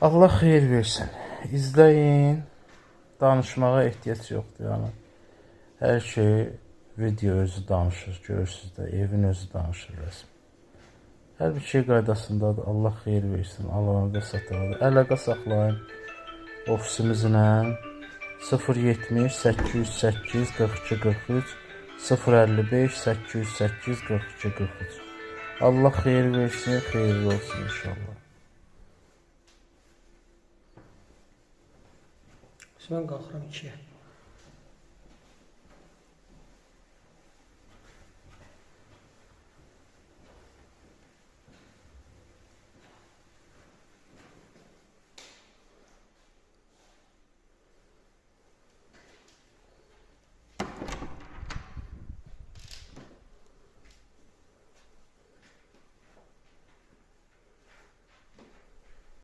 Allah xeyir versin. İzləyin. Danışmağa ehtiyac yoxdur. Yəni hər şey video özü danışır. Görürsüz də, evin özü danışır rəsm. Hər bir şey qaydasındadır. Allah xeyir versin. Alanında satanada. Əlaqə saxlayın ofisimizlə 070 808 42 43 055 808 42 43. Allah xeyir versin, xeyirli olsun inşallah. Mən qalxıram 2-yə.